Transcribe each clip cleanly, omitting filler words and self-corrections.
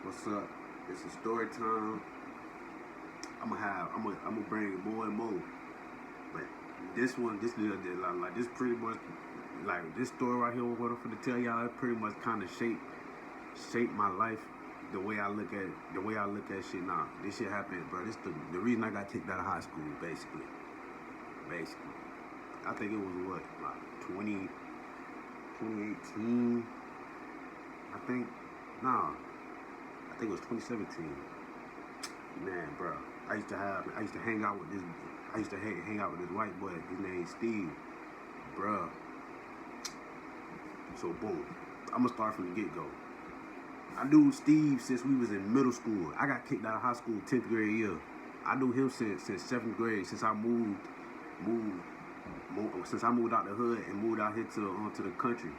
What's up? It's a story time. I'm gonna bring more and more. But this pretty much, like this story right here, what I'm finna tell y'all, it pretty much kind of shaped my life, the way I look at shit now. This shit happened, bro. This the reason I got kicked out of high school, basically. I think it was what, like 2018. I think, nah, I think it was 2017. Man, bro, I used to hang out with this white boy. His name's Steve, bro. So boom, I'm gonna start from the get go. I knew Steve since we was in middle school. I got kicked out of high school 10th grade year. I knew him since 7th grade, since I moved since I moved out the hood and moved out here to the country,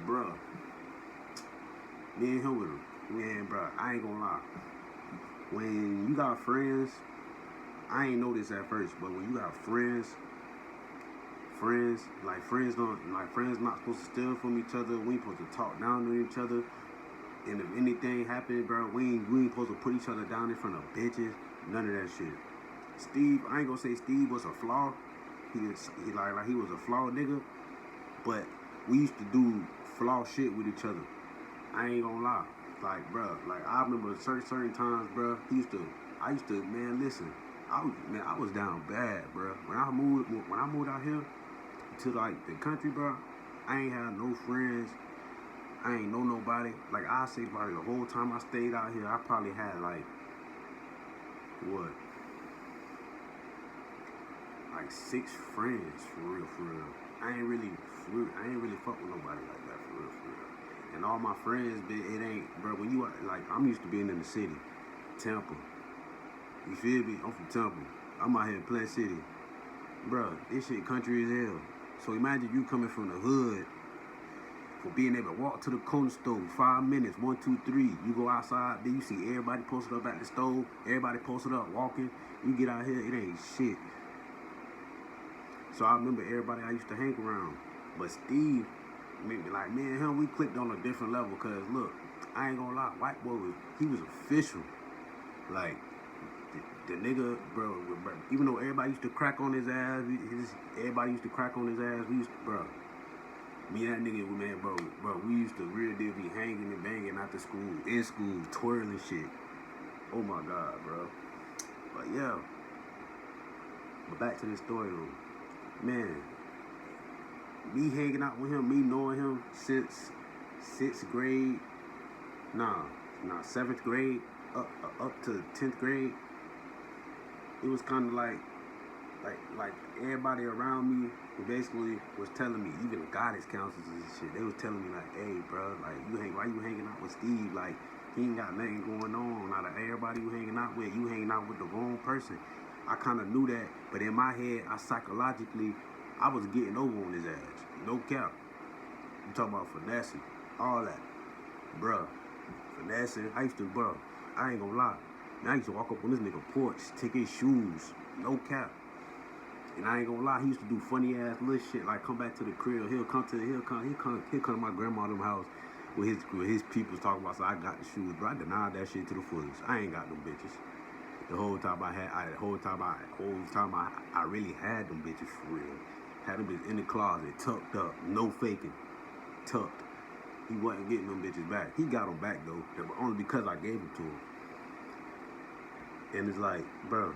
bro. Me and him with him, man, bro. I ain't gonna lie. When you got friends, I ain't know this at first, but when you got friends not supposed to steal from each other. We ain't supposed to talk down to each other. And if anything happened, bro, we ain't supposed to put each other down in front of bitches. None of that shit. Steve, I ain't gonna say Steve was a flaw. He was a flawed nigga, but we used to do flaw shit with each other. I ain't gonna lie. Like, bro, like I remember certain times, bro. I used to, man, listen. I was down bad, bro. When I moved out here to like the country, bro, I ain't had no friends. I ain't know nobody. Like I say, probably the whole time I stayed out here, I probably had like what, like 6 friends for real. I ain't really fuck with nobody like that for real. And all my friends, it ain't, bro. When you like, I'm used to being in the city, Tampa. You feel me? I'm from Tampa. I'm out here in Plant City, bro. This shit country as hell. So imagine you coming from the hood, for being able to walk to the corner store, 5 minutes, 1, 2, 3. You go outside, then you see everybody posted up at the stove, everybody posted up walking. You get out here, it ain't shit. So I remember everybody I used to hang around. But Steve, maybe like me and him, we clicked on a different level. Cause look, I ain't gonna lie, white boy he was official. Like the nigga, bro. Even though everybody used to crack on his ass, everybody used to crack on his ass. We used to, bro. Me and that nigga, man, bro, we used to real deal be hanging and banging after school, in school, twirling shit. Oh my God, bro. But yeah. But back to this story though. Man, me hanging out with him, me knowing him since 6th grade, 7th grade, up to 10th grade, it was kind of like everybody around me basically was telling me, even the guidance counselors and shit, they was telling me like, hey, bro, like why you hanging out with Steve? Like, he ain't got nothing going on. Out of everybody you hanging out with the wrong person. I kind of knew that, but in my head, psychologically, I was getting over on his ass. No cap. You talking about finessing, all that, bruh. Finessing. I ain't gonna lie. Man, I used to walk up on this nigga porch, take his shoes, no cap. And I ain't gonna lie, he used to do funny ass little shit, like come back to the crib. He'll come to my grandma's house with his peoples talking about, so I got the shoes, bro. I denied that shit to the fullest. I ain't got them bitches. The whole time I really had them bitches for real. Had them bitches in the closet, tucked up, no faking, tucked. He wasn't getting them bitches back. He got them back though, but only because I gave them to him. And it's like, bro,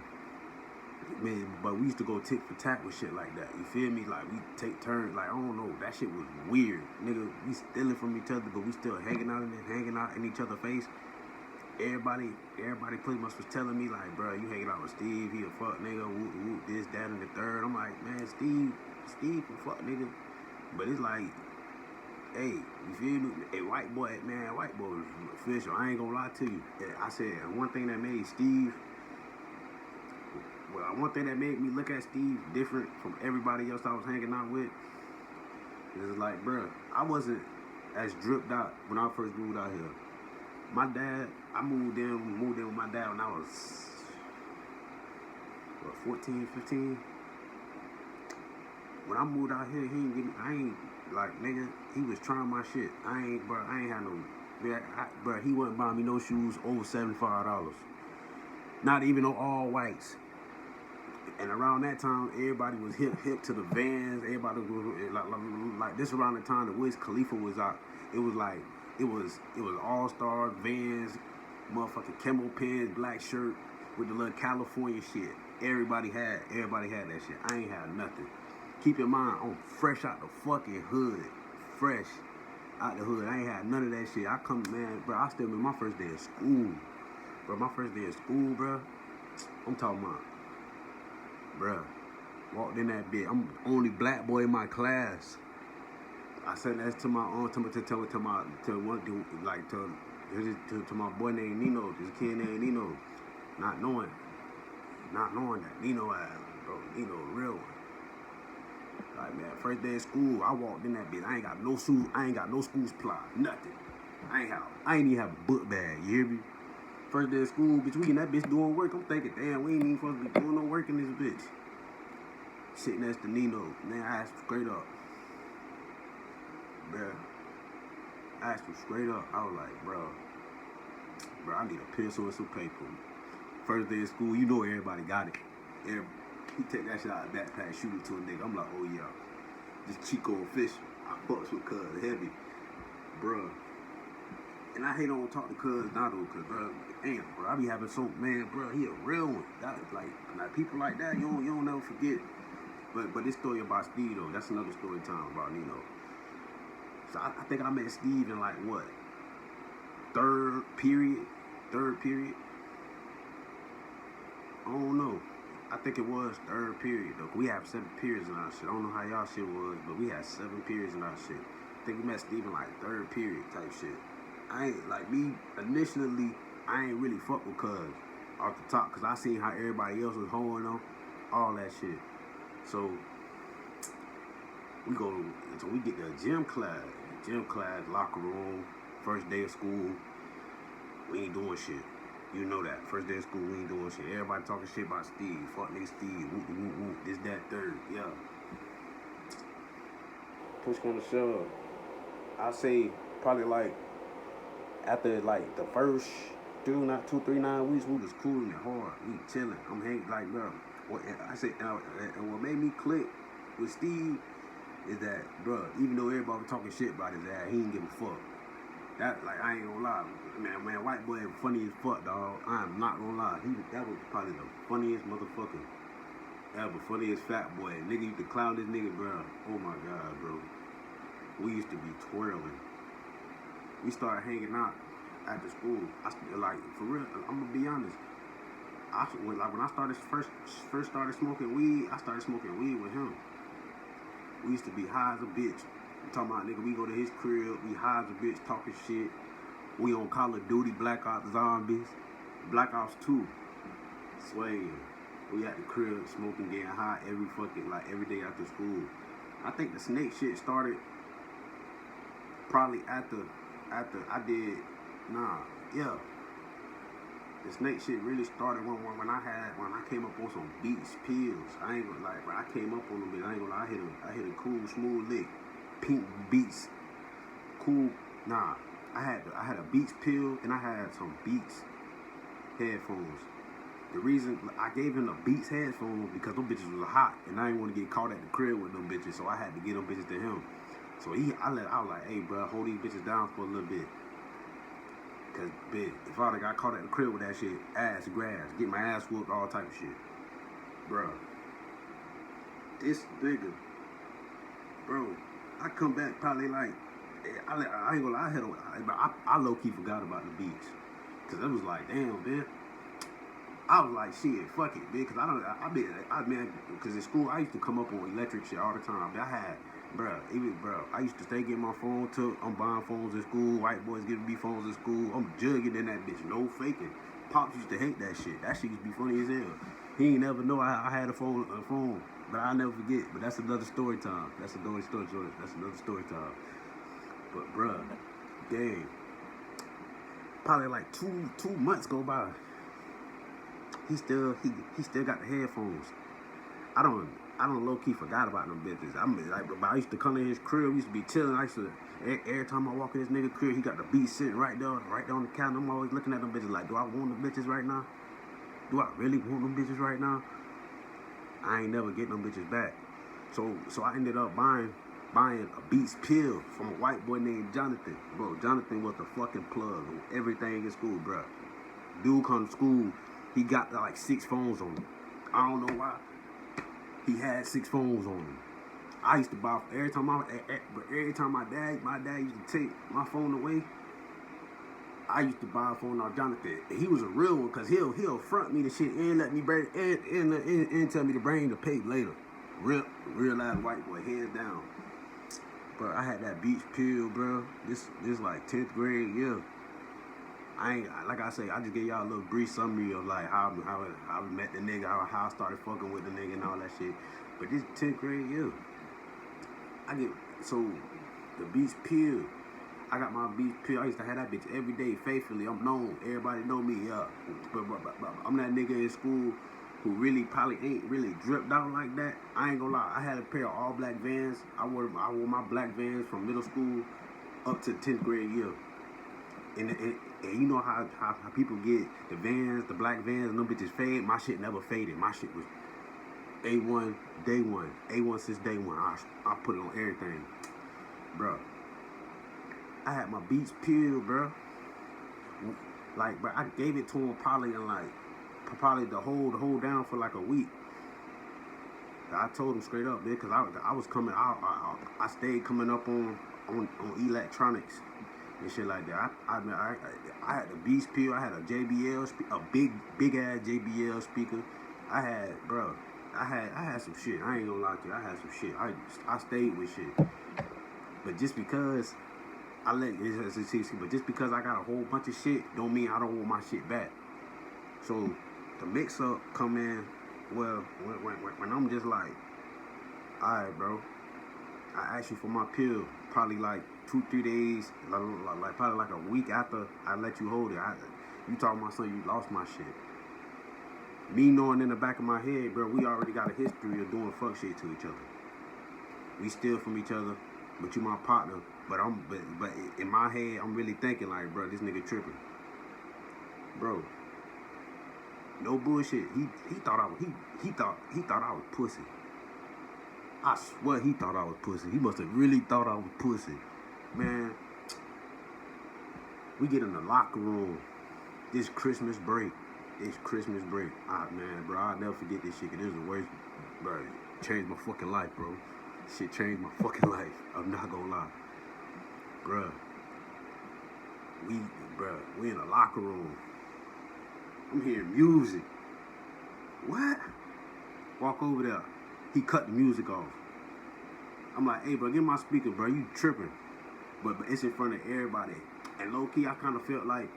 man, but we used to go tick for tat with shit like that. You feel me? Like we take turns. Like I don't know, that shit was weird, nigga. We stealing from each other, but we still hanging out in each other's face. Everybody pretty much was telling me like, bro, you hanging out with Steve, he a fuck nigga, whoop, this, that, and the third. I'm like, man, Steve a fuck nigga. But it's like, hey, you feel me? Hey, white boy was official. I ain't gonna lie to you. I said, one thing that made me look at Steve different from everybody else I was hanging out with is like, bro, I wasn't as dripped out when I first moved out here. My dad, I moved in with my dad when I was 14, 15. When I moved out here, he ain't give me, I ain't, like, nigga, he was trying my shit. I ain't had no Man, bro, he wasn't buying me no shoes over $75. Not even no all whites. And around that time, everybody was hip to the Vans. Everybody was like this around the time the Wiz Khalifa was out. It was like it was All Stars, Vans, motherfucking camo pants, black shirt with the little California shit. Everybody had that shit. I ain't had nothing. Keep in mind, I'm fresh out the fucking hood. Fresh out the hood. I ain't had none of that shit. Bro, I still remember my first day of school. Bro, my first day of school, bro. I'm talking about, bro. Walked in that bitch. I'm the only black boy in my class. I said that to my aunt, to my boy named Nino, this kid named Nino, not knowing that Nino ass, bro, Nino real one. Like, man, first day of school, I walked in that bitch. I ain't got no shoes. I ain't got no school supply. Nothing. I ain't even have a book bag. You hear me? First day of school, bitch, we in that bitch doing work. I'm thinking, damn, we ain't even supposed to be doing no work in this bitch. Sitting next to Nino. Man, I asked him straight up. Bruh. I asked him straight up. I was like, bro, I need a pencil and some paper. First day of school, you know everybody got it. He take that shit out of the backpack, shoot it to a nigga. I'm like, oh yeah, this Chico official. I fucks with cuz heavy, bruh. And I hate on talk to cuz now though, cuz bro, damn, bro, I be having so, man, bro, he a real one. That like people like that, you don't never forget. But this story about Steve though, that's another story time about Nino. So I think I met Steve in like what? Third period. I don't know. I think it was third period though. We have 7 periods in our shit. I don't know how y'all shit was, but we had 7 periods in our shit. I think we met Steve in like third period type shit. I ain't like me initially. I ain't really fuck with cuz off the top, cause I seen how everybody else was holding on, all that shit. So we get to gym class, locker room, first day of school. We ain't doing shit. You know that. First day of school, we ain't doing shit. Everybody talking shit about Steve. Fuck nigga Steve. Whoop, whoop, whoop. This, that, third. Yeah. Push on the shove. I say probably like after like the first 2, 3, 9 weeks, we was cooling it hard. We chilling. I'm hanging like, bro. And what made me click with Steve is that, bro, even though everybody was talking shit about his ass, he didn't give a fuck. That, like, I ain't gonna lie. Man, white boy funny as fuck, dog. I am not gonna lie. That was probably the funniest motherfucker ever. Funniest fat boy. Nigga used to clown this nigga, bro. Oh my God, bro. We used to be twirling. We started hanging out after school. Like, for real, I'm gonna be honest. When I first started smoking weed, I started smoking weed with him. We used to be high as a bitch. I'm talking about, nigga, we go to his crib, we high as a bitch, talking shit. We on Call of Duty, Black Ops Zombies, Black Ops 2, swaying. We at the crib, smoking, getting high every day after school. I think the snake shit started probably after I did, the snake shit really started when I came up on some Beats pills. I ain't gonna lie, bro. I came up on them, but I ain't gonna lie. I hit a cool smooth lick, pink Beats, cool. Nah, I had a Beats pill and I had some Beats headphones. The reason I gave him the Beats headphones because them bitches was hot and I didn't want to get caught at the crib with them bitches, so I had to get them bitches to him. So I was like, hey, bro, hold these bitches down for a little bit. Cause, bitch, if I got caught at the crib with that shit, ass grass, get my ass whooped, all type of shit. Bro, this nigga, bro, I come back probably like, I ain't gonna lie, I low-key forgot about the Beats. Cause it was like, damn, man. I was like, shit, fuck it, bitch. Cause cause in school, I used to come up on electric shit all the time. I used to stay getting my phone took. I'm buying phones in school. White boys giving me phones in school. I'm jugging in that bitch. No faking. Pops used to hate that shit. That shit used to be funny as hell. He ain't never know I had a phone, but I'll never forget. But that's another story time. That's another story time. But bruh, dang. Probably like two months go by. He still got the headphones. I don't low key forgot about them bitches. But I used to come to his crib. We used to be chilling. I used to every time I walk in this nigga crib, he got the beat sitting right there on the counter. I'm always looking at them bitches like, do I want them bitches right now? Do I really want them bitches right now? I ain't never get them bitches back. So I ended up buying a Beats pill from a white boy named Jonathan. Bro, Jonathan was the fucking plug on everything in school, bro. Dude come to school, he got like 6 phones on him. I don't know why. He had 6 phones on him. I used to buy every time my dad used to take my phone away. I used to buy a phone off Jonathan. He was a real one, cause he'll front me the shit and let me bring and tell me to bring the pay later. Real ass white boy, hands down. Bro, I had that Beats pill, bro. This like 10th grade, yeah. Like I say, I just gave y'all a little brief summary of like how I met the nigga, how I started fucking with the nigga and all that shit. But this 10th grade, yeah. So the Beats pill. I got my Beats pill. I used to have that bitch every day, faithfully. I'm known. Everybody know me, yeah. But I'm that nigga in school who really probably ain't really dripped out like that. I ain't gonna lie. I had a pair of all black Vans. I wore my black Vans from middle school up to 10th grade year. And you know how people get the Vans, the black Vans, and them bitches fade. My shit never faded. My shit was A1, day one. A1 since day one. I put it on everything. Bro, I had my Beats pill, bro. Like, bro, I gave it to him probably to hold down for like a week. I told him straight up, man, because I was coming out. I stayed coming up on electronics and shit like that. I had the Beats pill. I had a JBL, a big ass JBL speaker. I had some shit. I ain't gonna lie to you. I had some shit. I stayed with shit. But just because just because I got a whole bunch of shit, don't mean I don't want my shit back. So the mix up come in. Well, when I'm just like, all right, bro. I asked you for my pill probably like 2-3 days, like probably like a week after I let you hold it. You talking about something, you lost my shit. Me knowing in the back of my head, bro, we already got a history of doing fuck shit to each other. We steal from each other, but you my partner. But in my head, I'm really thinking like, bro, this nigga tripping. Bro, no bullshit. He thought I was pussy. I swear he thought I was pussy. He must have really thought I was pussy. Man, we get in the locker room. This Christmas break. Man, bro, I'll never forget this shit, 'cause this is the worst, bro. It changed my fucking life, bro. Shit changed my fucking life. I'm not gonna lie. Bruh. We in the locker room. I'm hearing music. What? Walk over there. He cut the music off. I'm like, hey, bro, get my speaker, bro. You tripping. But it's in front of everybody. And low-key, I kind of felt like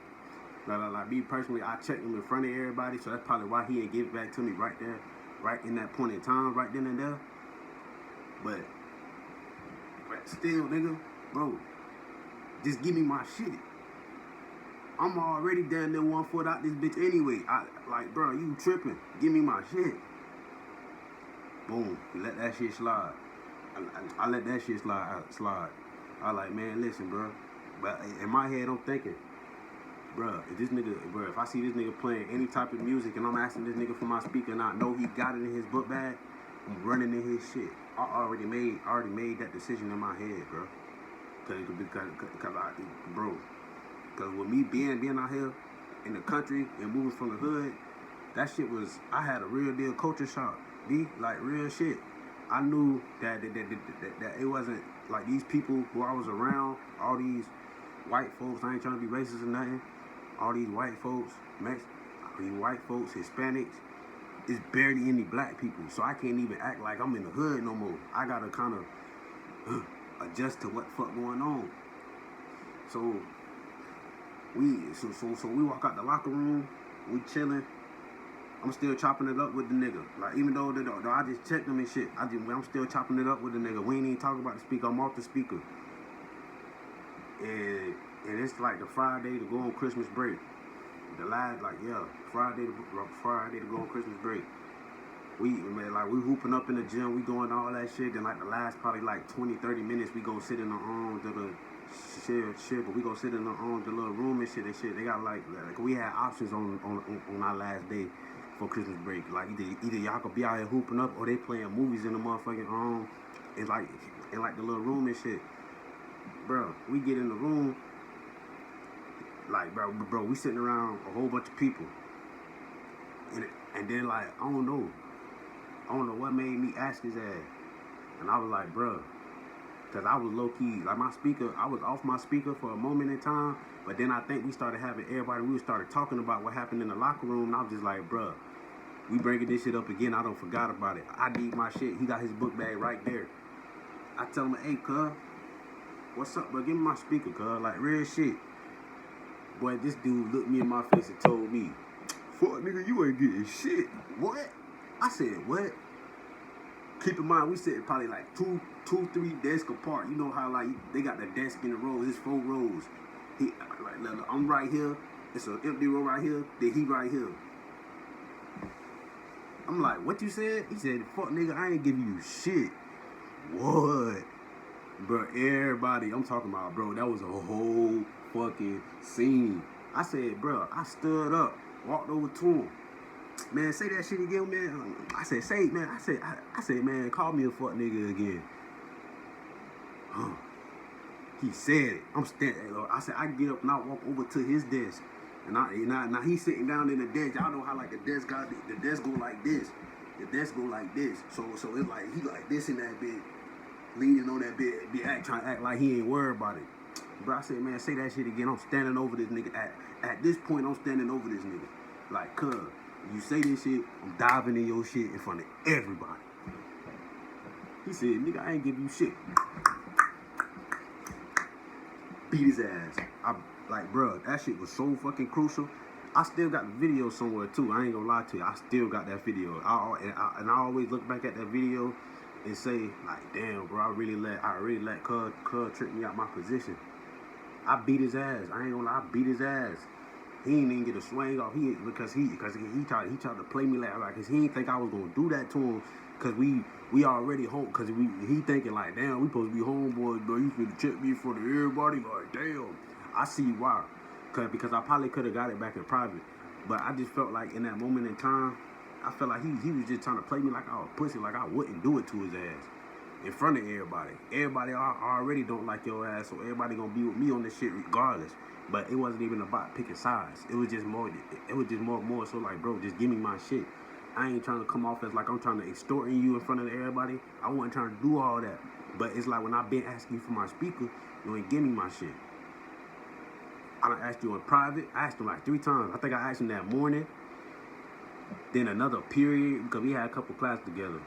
me personally, I checked him in front of everybody, so that's probably why he didn't give it back to me right there, right in that point in time, right then and there. But still, nigga, bro, just give me my shit. I'm already down there 1 foot out this bitch anyway. Bro, you tripping. Give me my shit. Boom. You let that shit slide. I let that shit slide. I like, man, listen, bro. But in my head, I'm thinking, bro, if I see this nigga playing any type of music and I'm asking this nigga for my speaker and I know he got it in his book bag, I'm running in his shit. I already made that decision in my head, bro. Because with me being out here in the country and moving from the hood, that shit was, I had a real deal culture shock. Like real shit. I knew that it wasn't like these people who I was around, all these white folks, I ain't trying to be racist or nothing, all these white folks, Hispanics, it's barely any black people. So I can't even act like I'm in the hood no more. I gotta kind of adjust to what the fuck going on. So we walk out the locker room, we chilling. I'm still chopping it up with the nigga. Like, even though I just checked him and shit, I'm still chopping it up with the nigga. We ain't even talking about the speaker. I'm off the speaker. And it's like the Friday to go on Christmas break. Friday to go on Christmas break. we hooping up in the gym, we doing all that shit. Then like the last probably like 20, 30 minutes, we go sit in the shit, but we go sit in the little room and shit. They got like we had options on our last day for Christmas break. Like either y'all could be out here hooping up or they playing movies in the motherfucking in like the little room and shit. Bro, we get in the room, like bro, we sitting around a whole bunch of people, and then like I don't know what made me ask his ass, and I was like, bro, cause I was low key like I was off my speaker for a moment in time, but then I think we started having we started talking about what happened in the locker room, and I was just like, bro, we bringing this shit up again. I don't forgot about it. I need my shit. He got his book bag right there. I tell him, hey, cuz, what's up, bro? Give me my speaker, cuz. Like, real shit. Boy, this dude looked me in my face and told me, fuck, nigga, you ain't getting shit. What? I said, what? Keep in mind, we sitting probably like two, 3 desks apart. You know how, like, they got the desk in the rows. It's 4 rows. I'm right here. It's an empty row right here. Then he right here. I'm like, what you said? He said, fuck, nigga, I ain't giving you shit. What? Bro, everybody, I'm talking about, bro, that was a whole fucking scene. I said, bro, I stood up, walked over to him. Man, say that shit again, man. I said, I said, man, call me a fuck nigga again. He said it. I'm standing. I said, I get up and I walk over to his desk. And now he's sitting down in the desk. Y'all know how like the desk go like this. The desk go like this. So it's like he like this in that bed, leaning on that bed, trying to act like he ain't worried about it. Bro, I said, man, say that shit again. I'm standing over this nigga. At this point, I'm standing over this nigga. Like, cuz, you say this shit, I'm diving in your shit in front of everybody. He said, nigga, I ain't give you shit. Beat his ass. Like, bro, that shit was so fucking crucial. I still got the video somewhere too. I ain't gonna lie to you. I still got that video. I always look back at that video and say, like, damn, bro, I really let Cuz trick me out my position. I beat his ass. I ain't gonna lie, I beat his ass. He ain't even get a swing off. Because he tried to play me like, cause he didn't think I was gonna do that to him. Cause we already home. Cause he thinking like, damn, we supposed to be homeboys, bro. You finna check me in front of everybody. Like, damn. I see why. Because I probably could have got it back in private. But I just felt like in that moment in time, I felt like he was just trying to play me like I was pussy, like I wouldn't do it to his ass. In front of everybody. Everybody already don't like your ass, so everybody gonna be with me on this shit regardless. But it wasn't even about picking sides. It was just more so like, bro, just give me my shit. I ain't trying to come off as like I'm trying to extort you in front of everybody. I wasn't trying to do all that. But it's like when I've been asking you for my speaker, you ain't give me my shit. I done asked you in private. I asked him like 3 times. I think I asked him that morning. Then another period, because we had a couple classes together.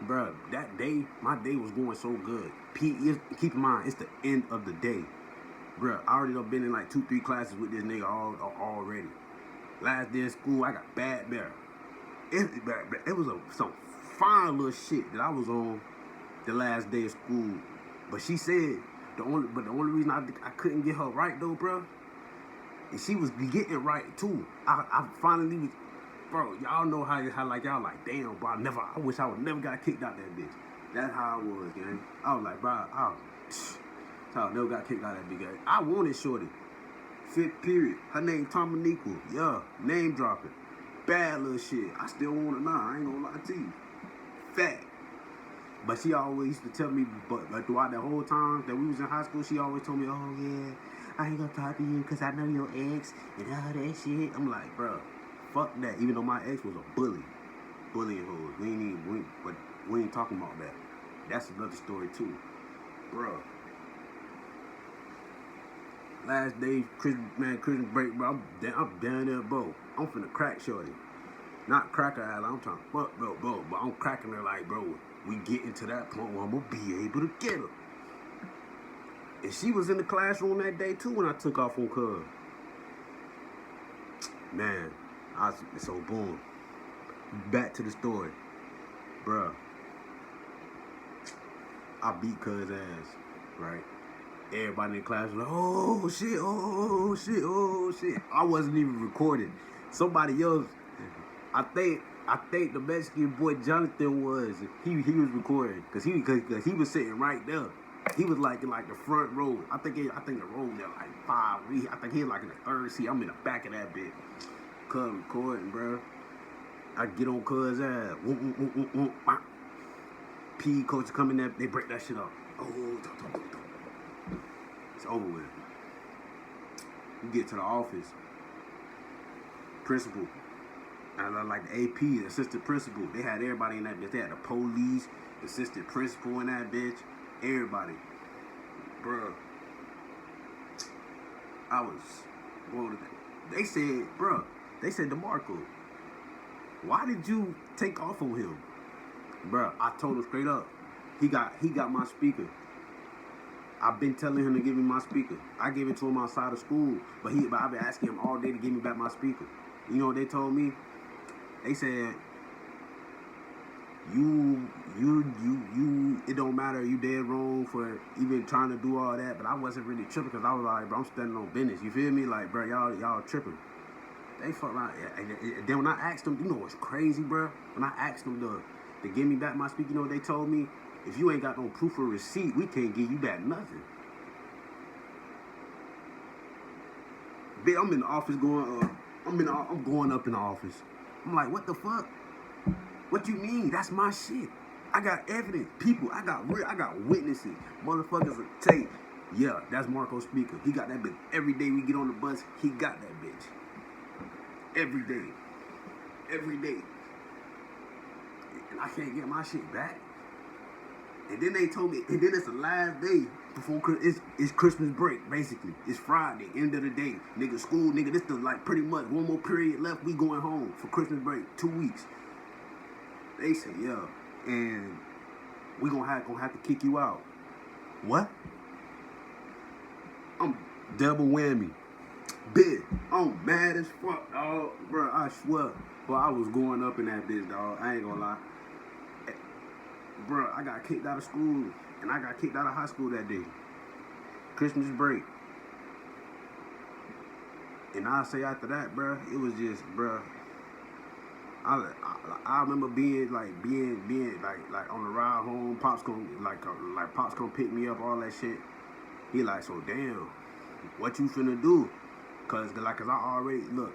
Bruh, that day, my day was going so good. Keep in mind, it's the end of the day. Bruh, I already done been in like 2, 3 classes with this nigga already. Last day of school, I got bad bear. It was some fine little shit that I was on the last day of school. But she said, the only reason I couldn't get her right though, bro, and she was getting right too. I finally was, bro. Y'all know how like y'all like, damn, bro. I wish I would never got kicked out that bitch. That's how I was, gang. I was like, bro, I never got kicked out that bitch. Gang. I wanted shorty. 5th period. Her name Tomaniqua. Yeah, name dropping. Bad little shit. I still want her now. I ain't gonna lie to you. Fat. But she always used to tell me, but throughout the whole time that we was in high school, she always told me, oh yeah, I ain't gonna talk to you because I know your ex and all that shit. I'm like, bro, fuck that. Even though my ex was a bully. Bullying hoes. We ain't talking about that. That's another story too. Bro. Last day, Christmas break, bro. I'm down there, bro. I'm finna crack shorty. Not crack her ass. I'm trying to fuck, bro. But I'm cracking her like, bro, we getting to that point where I'm gonna be able to get her. And she was in the classroom that day too when I took off on Cuz. Man, so boom. Back to the story. Bruh. I beat Cuz ass, right? Everybody in the class was like, oh shit, oh shit, oh shit. I wasn't even recording. Somebody else, I think I think the Mexican boy Jonathan was he was recording because he was sitting right there. He was like in like the front row. I think the row there like 5. I think he was like in the third seat. I'm in the back of that bitch. Cuz recording, bro. I get on cuz ass. P coach coming there, they break that shit up. Oh, it's over with. You get to the office. Principal. And like the AP, the assistant principal, they had everybody in that bitch. They had the police, the assistant principal in that bitch, everybody. Bruh. I was going to that. They said, DeMarco, why did you take off on him? Bruh, I told him straight up. He got my speaker. I've been telling him to give me my speaker. I gave it to him outside of school, but I've been asking him all day to give me back my speaker. You know what they told me? They said, you, it don't matter, you dead wrong for even trying to do all that, but I wasn't really tripping because I was like, bro, I'm standing on business, you feel me? Like, bro, y'all tripping. They fuck around, and then when I asked them, you know what's crazy, bro? When I asked them to give me back my speaker, you know what they told me? If you ain't got no proof of receipt, we can't give you back nothing. Bitch, I'm in the office I'm going up in the office. I'm like, what the fuck? What you mean? That's my shit. I got evidence. People, I got witnesses. Motherfuckers will tape. Yeah, that's Marco's speaker. He got that bitch. Every day we get on the bus, he got that bitch. Every day. Every day. And I can't get my shit back. And then they told me, and then it's the last day before it's Christmas break, basically. It's Friday, end of the day. Nigga, school, nigga, this is like pretty much one more period left. We going home for Christmas break, 2 weeks. They say, yeah, and we gonna have to kick you out. What? I'm double whammy. Bitch, I'm mad as fuck, dog. Bro, I swear. But I was going up in that bitch, dog. I ain't gonna lie. Bro, I got kicked out of school, and I got kicked out of high school that day. Christmas break. And I say after that, bro, it was just, bro. I remember being like on the ride home. Pops gonna pick me up, all that shit. He like, so damn, what you finna do? Cause I already look,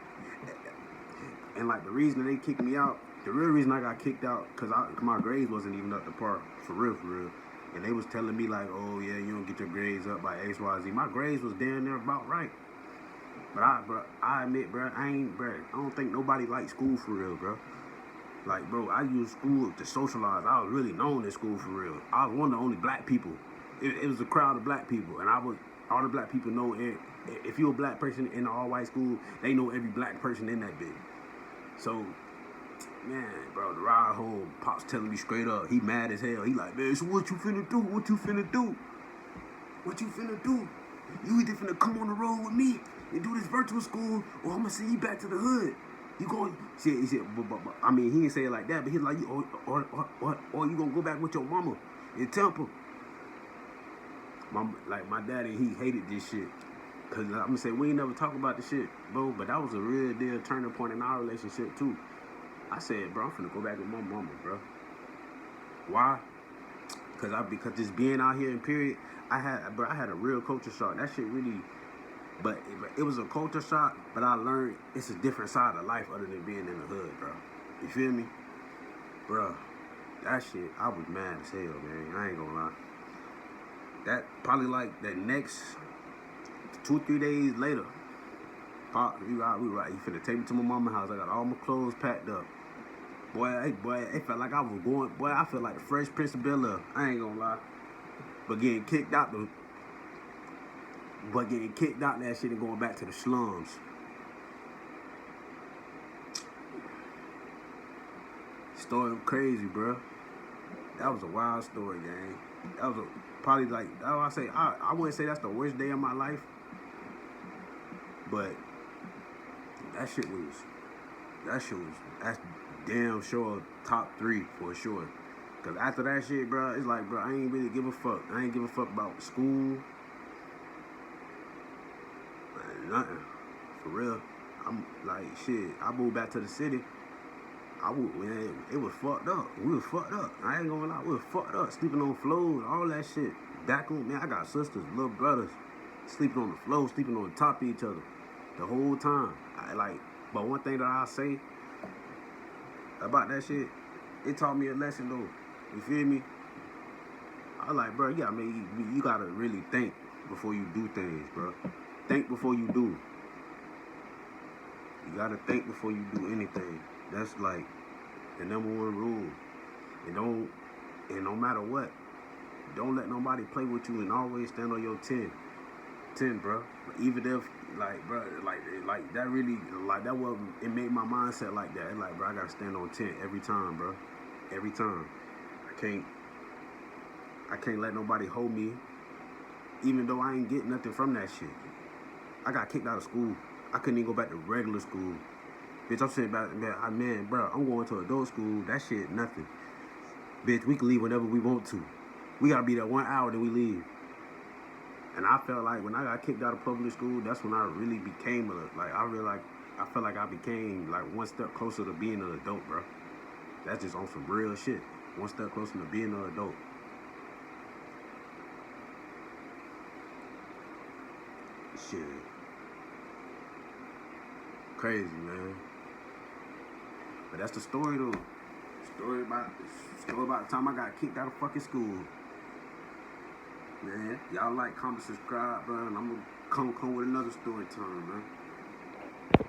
and like the reason they kicked me out. The real reason I got kicked out, because my grades wasn't even up to par, for real. And they was telling me like, oh yeah, you don't get your grades up by X, Y, Z. My grades was damn near about right. But I admit, bro, I don't think nobody liked school for real, bro. Like, bro, I used school to socialize. I was really known in school for real. I was one of the only black people. It was a crowd of black people. And all the black people know, if you're a black person in an all-white school, they know every black person in that bitch. So, man, bro, the ride home, Pop's telling me straight up, he mad as hell. He like, man, so what you finna do? What you finna do? What you finna do? You either finna come on the road with me and do this virtual school, or I'm gonna send you back to the hood. You going? He said, but, I mean, he didn't say it like that, but he's like, or you gonna go back with your mama in Temple? My daddy, he hated this shit. Cause I'm gonna say we ain't never talk about this shit, bro. But that was a real deal turning point in our relationship too. I said, bro, I'm finna go back with my mama, bro. Why? Because just being out here in period, I had a real culture shock. That shit really, but it was a culture shock. But I learned it's a different side of life other than being in the hood, bro. You feel me, bro? That shit, I was mad as hell, man. I ain't gonna lie. That probably like the next 2-3 days later, Pop, we right. He finna take me to my mama's house. I got all my clothes packed up. Boy, it felt like I was going. Boy, I felt like the Fresh Prince of Bel-Air. I ain't gonna lie. But getting kicked out that shit and going back to the slums. Story crazy, bro. That was a wild story, gang. That was probably like, I wouldn't say that's the worst day of my life, but that's damn sure top 3 for sure. Cause after that shit, bro, it's like, bro, I ain't really give a fuck. I ain't give a fuck about school. Nothing. For real. I'm like, shit, I moved back to the city. Man, it was fucked up. We was fucked up. I ain't gonna lie, we was fucked up. Sleeping on floors, all that shit. Back on, man, I got sisters, little brothers, sleeping on the floor, sleeping on top of each other the whole time. But one thing that I say about that shit, it taught me a lesson though. You feel me? I like, bro, you gotta really think before you do things, bro. Think before you do. You gotta think before you do anything. That's like the number one rule. And no matter what, don't let nobody play with you, and always stand on your 10, bro. Even if, like, bro, like that really, like, that was, it made my mindset like that. It's like, bro, I gotta stand on 10 every time, bro. Every time. I can't let nobody hold me, even though I ain't get nothing from that shit. I got kicked out of school. I couldn't even go back to regular school. Bitch, I'm saying about, man, bro, I'm going to adult school. That shit, nothing. Bitch, we can leave whenever we want to. We gotta be there 1 hour, then we leave. And I felt like when I got kicked out of public school, that's when I really became I felt like I became like one step closer to being an adult, bro. That's just on some real shit. One step closer to being an adult. Shit. Crazy, man. But that's the story, though. Story about the time I got kicked out of fucking school. Man, y'all like, comment, subscribe, bro, and I'm gonna come with another story time, man.